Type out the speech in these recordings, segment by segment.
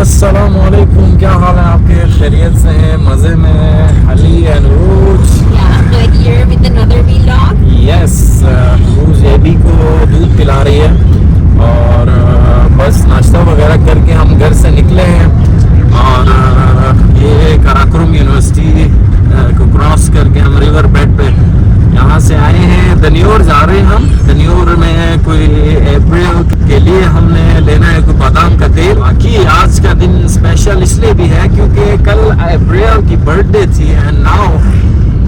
अस्सलाम वालेकुम, क्या हाल है आपके? खैरियत से हैं? मज़े में? Ali and Rose here with another vlog. Yes, Rose AB को दूध पिला रही है और बस नाश्ता वगैरह करके हम घर से निकले हैं और ये कराकुरम यूनिवर्सिटी को क्रॉस करके हम रिवर बेड पे यहाँ से आए हैं। दनियोर जा रहे हैं हम। दनियोर में कोई अप्रैल के लिए हमने लेना है कोई बादाम का तेल। बाकी आज का दिन स्पेशल इसलिए भी है क्योंकि कल अप्रैल की बर्थडे थी एंड नाउ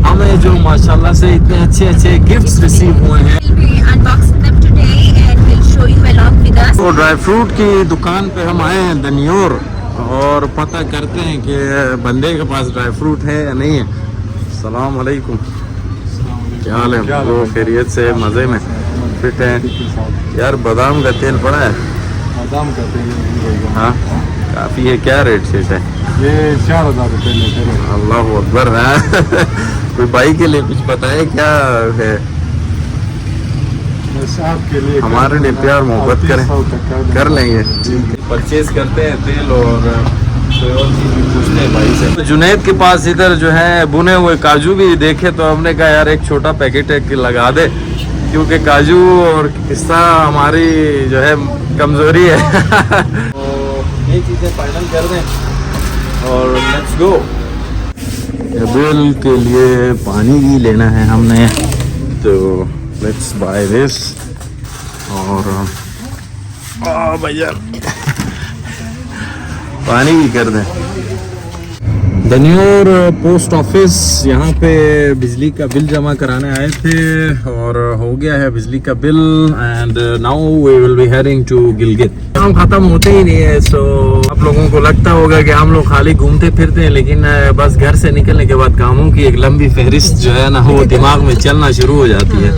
हमें जो माशाल्लाह से इतने अच्छे अच्छे गिफ्ट्स रिसीव हुए हैं। We'll be unboxing them today and we'll show you along with us. तो ड्राई फ्रूट की दुकान पे हम आए हैं दनियोर और पता करते हैं कि बंदे के पास ड्राई फ्रूट है या नहीं है। सलाम अलैकुम, क्या हाल है? वो खैरियत से? मज़े में? फिट है यार? बादाम का तेल पड़ा है? बादाम का तेल हाँ, काफ़ी है। क्या रेट सेट है ये? 4000 रुपये लीटर। अल्लाह अकबर है। कोई भाई के लिए कुछ बताए क्या है? बस आपके लिए, हमारे लिए प्यार मोहब्बत करें, कर लेंगे। परचेज करते हैं तेल और कोई और चीज़ भी पूछते हैं भाई से। तो जुनैद के पास इधर जो है बुने हुए काजू भी देखे तो हमने कहा यार एक छोटा पैकेट है कि लगा दे, क्योंकि काजू और पिस्ता हमारी जो है कमज़ोरी है। तो ये चीज़ें फाइनल कर दें और लेट्स गो। बिल के लिए पानी भी लेना है हमने, तो लेट्स बाय दिस। और भैया पानी भी कर दें। दनियोर पोस्ट ऑफिस, यहाँ पे बिजली का बिल जमा कराने आए थे और हो गया है बिजली का bill and now we will be heading to Gilgit. काम खत्म होते ही नहीं है, सो आप लोगों को लगता होगा कि हम लोग खाली घूमते फिरते हैं, लेकिन बस घर से निकलने के बाद कामों की एक लंबी फहरिस्त जो है ना वो दिमाग में चलना शुरू हो जाती है।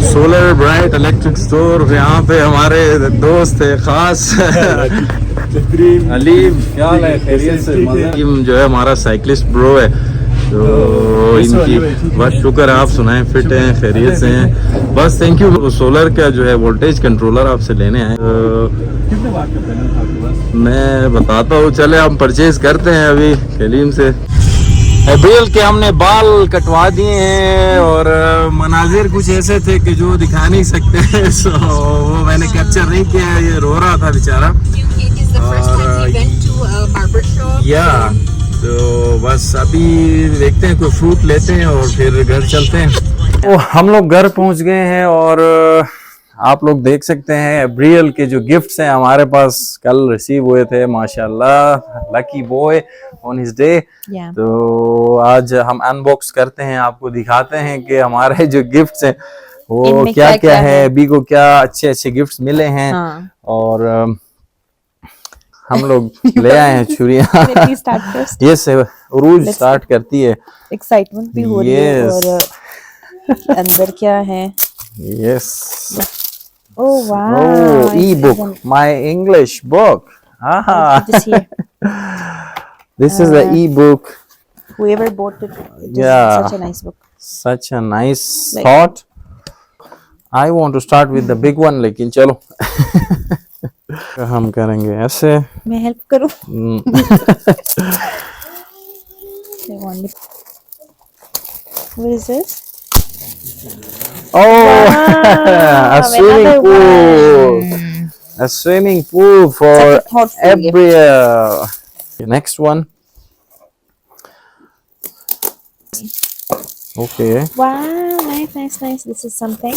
सोलर ब्राइट इलेक्ट्रिक स्टोर, यहाँ पे हमारे दोस्त है खास अलीम, क्या है? खैरियत से? अलीम जो है हमारा साइकिलिस्ट ब्रो है, तो इनकी बस शुक्र है। आप सुनाएं, फिट हैं? खैरियत से हैं? बस थैंक यू। सोलर का जो है वोल्टेज कंट्रोलर आपसे लेने आए, मैं बताता हूँ। चले हम परचेज करते हैं अभी कलीम से। अप्रैल के हमने बाल कटवा दिए हैं और मनाजिर कुछ ऐसे थे कि जो दिखा नहीं सकते हैं, सो वो मैंने कैप्चर नहीं किया। ये रो रहा था बेचारा या, तो बस अभी देखते हैं कोई फ्रूट लेते हैं और फिर घर चलते हैं। तो हम लोग घर पहुंच गए हैं और आप लोग देख सकते हैं अप्रैल के जो गिफ्ट्स हैं हमारे पास कल रिसीव हुए थे। माशाल्लाह, lucky boy on his day. तो आज हम अनबॉक्स करते हैं, आपको दिखाते हैं कि हमारे जो गिफ्ट्स हैं वो क्या क्या है, अभी को क्या अच्छे अच्छे गिफ्ट्स मिले हैं। हाँ। और हम लोग ले आए हैं छुरियां। ये से उरूज स्टार्ट करती है, एक्साइटमेंट भी हो रही है। और अंदर क्या है? Yes, oh wow, oh, e-book, my English book. This is the e-book. Whoever bought it, yeah, such a nice book. Such a nice thought. I want to start with the big one, लेकिन चलो हम करेंगे ऐसे। मैं help करूं? What is this? Oh, wow, a swimming pool. A swimming pool for April. Next one. Okay. Wow, nice. This is something.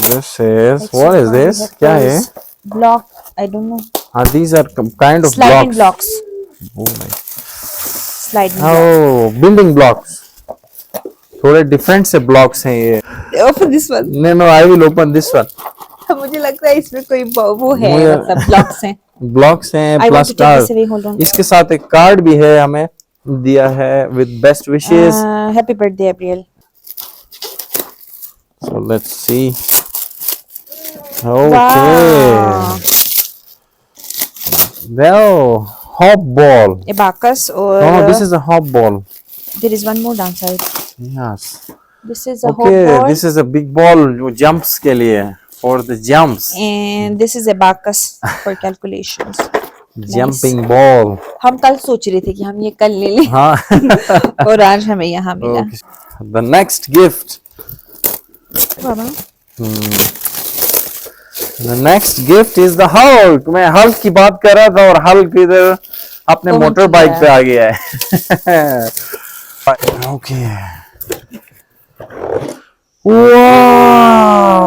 This is, what is this? क्या है? Block. I don't know. These are kind of sliding blocks. Oh my. Sliding blocks. Oh, building blocks. थोड़े different से blocks हैं ये। Open this one. No, I will open this one. मुझे लगता है इसमें कोई वो है, मतलब ब्लॉक्स हैं। ब्लॉक्स हैं प्लस कार्ड। इसके साथ एक कार्ड भी है, हमें दिया है with best wishes. Happy birthday April. So let's see. Okay. Well, hop ball. Abacus or? No, this is a hop ball. There is one more downside. Yes. This is a hop Okay, ball. this is a big ball जो jumps के लिए है। for the jumps. And this is abacus for calculations. Jumping ball. हम कल सोच रहे थे कि हम ये कल ले लें हाँ. और आज हमें यहाँ मिला. Okay. The next gift. Baba The next gift is the Hulk. मैं हल्क की बात कर रहा था और हल्क इधर अपने कौन मोटर किया बाइक है? पे आ गया है. Okay. Wow!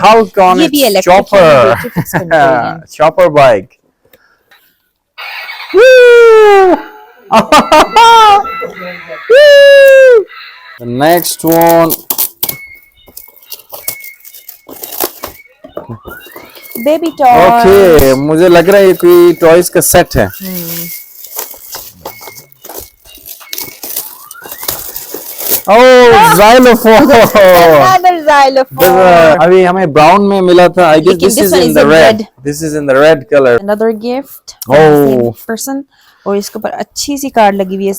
Hulk on ये भी its electric है, chopper. electric fix करने के लिए. Chopper bike. Woo! Woo! The next one. Baby toy. Okay, मुझे लग रहा है ये कोई टॉयज का सेट है. Oh, xylophone. Another xylophone. अभी हमें ब्राउन में मिला था. I guess लेकिन this this is one in is the in red. red. This is in the red color. Another gift Oh. from the same person. और इसके ऊपर अच्छी सी कार्ड लगी हुई है.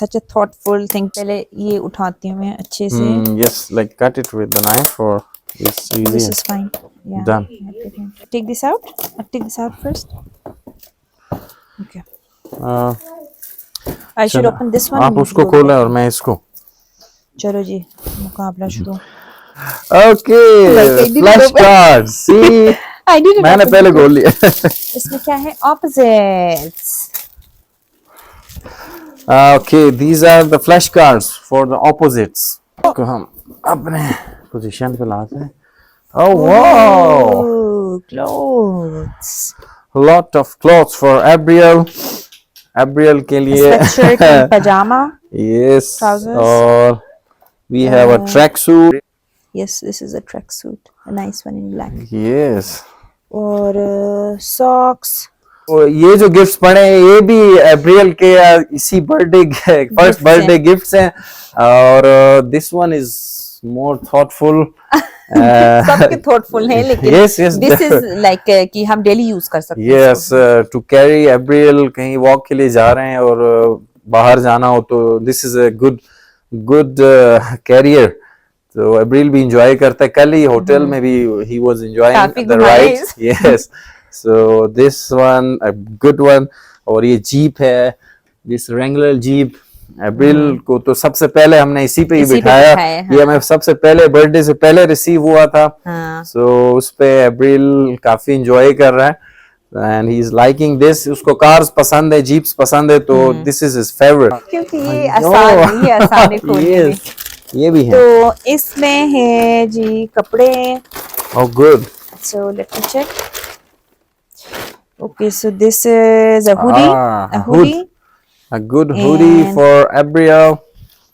Such a thoughtful thing. पहले ये उठाती हूँ मैं अच्छे से. Yes, like cut it with the knife or it's This easier. is fine. Yeah. Done. Take this out. I'll take this out first. Okay. I should open this one. आप and उसको you go खोलें there. और मैं इसको. चलो जी मुकाबला शुरू. Okay, Like I didn't flash open. cards. See, I didn't मैंने open पहले it. खोल लिया. इसमें क्या है? Opposites. Okay, these are the flash cards for the opposites. को हम अपने पोजीशन पे लाते हैं. Oh wow! Oh, clothes. Lot of clothes for Abriel. Abriel के लिए. Sweatshirt and pajama. Yes. Trousers. और we have a tracksuit. Yes, this is a tracksuit. A nice one in black. Yes. और socks. और ये जो gifts पड़े हैं ये भी अप्रैल के इसी बर्थडे फर्स्ट बर्थडे गिफ्ट्स हैं और this one is more thoughtful. सबके thoughtful हैं लेकिन Yes, yes, this is like कि हम डेली यूज कर सकते हैं. यस टू कैरी अप्रैल कहीं वॉक के लिए जा रहे हैं और बाहर जाना हो तो this is a good career. तो अप्रैल भी एंजॉय करता है. कल ही होटल में भी ही वाज काफी एंजॉयिंग द घुमाए. Rides. Yes. So this one a good one. और ये जीप है, this Wrangler जीप. अप्रैल को तो सबसे पहले हमने इसी पे ही इसी पे बिठाया. बिठाया, हाँ. ये हमें सबसे पहले बर्थडे से पहले रिसीव हुआ था. हाँ. So उस पे अप्रैल काफी एंजॉय कर रहा है and he is liking this. उसको कार्स पसंद है, जीप्स पसंद है तो this is his favorite. क्योंकि ये आसान है, ये आसान है खोलने में. ये भी है. तो इसमें है जी कपड़े. Oh good. So let me check. Okay, so this is a hoodie. Ah, A hoodie A good hoodie And- for Abriel.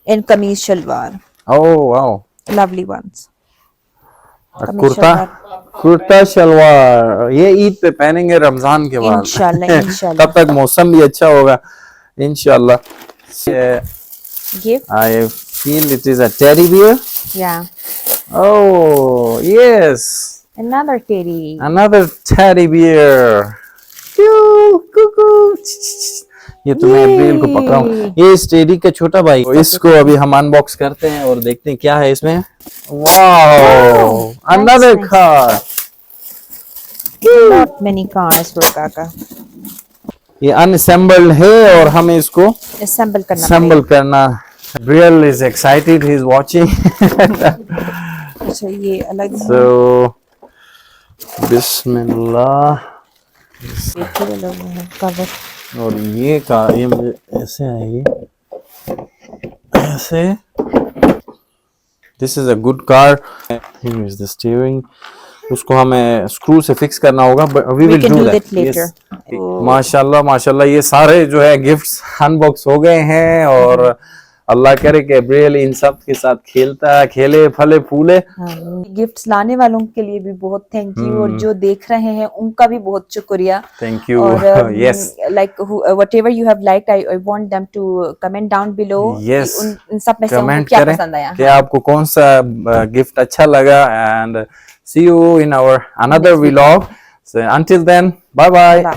and kameez shalwar. Oh wow. Lovely ones. कमीज कुर्ता शलवार. कुर्ता शलवार ये ईद पे पहनेंगे रमजान के बाद. इंशाल्लाह, इंशाल्लाह. तब तक मौसम भी अच्छा होगा इंशाल्लाह. Gift. I feel it is a teddy bear. Yeah. Oh yes, Another teddy. another teddy bear. ये तो मैं अप्रैल को पकड़ाऊं. ये इस टेडी का छोटा भाई. तो इसको अभी हम अनबॉक्स करते हैं और देखते हैं क्या है इसमें. Wow, another nice. car. Not many cars for Kaka. ये अनअसेंबल्ड है और हमें इसको Assemble करना assemble करना. Real is excited. He's watching. पड़ेगा. अच्छा ये अलग है. So, बिस्मिल्लाह. ये फिर अलग है cover. और ये मुझे ऐसे आएगी ऐसे. This is a good car. Here is the steering. उसको हमें स्क्रू से फिक्स करना होगा. We will can do do that. that later. Yes. माशाल्लाह माशाल्लाह ये सारे जो है गिफ्ट्स अनबॉक्स हो गए हैं और अल्लाह करे कि अप्रैल इन सब के साथ खेले फले फूले. गिफ्ट्स लाने वालों के लिए भी बहुत थैंक यू और जो देख रहे हैं उनका भी बहुत शुक्रिया. Thank you. और Yes. like whatever you have liked, I want them to comment down below. Yes. उन सब में से उनको कमेंट क्या करें पसंद आया. कि आपको कौन सा गिफ्ट अच्छा लगा. And see you in our another vlog. So until then, bye bye.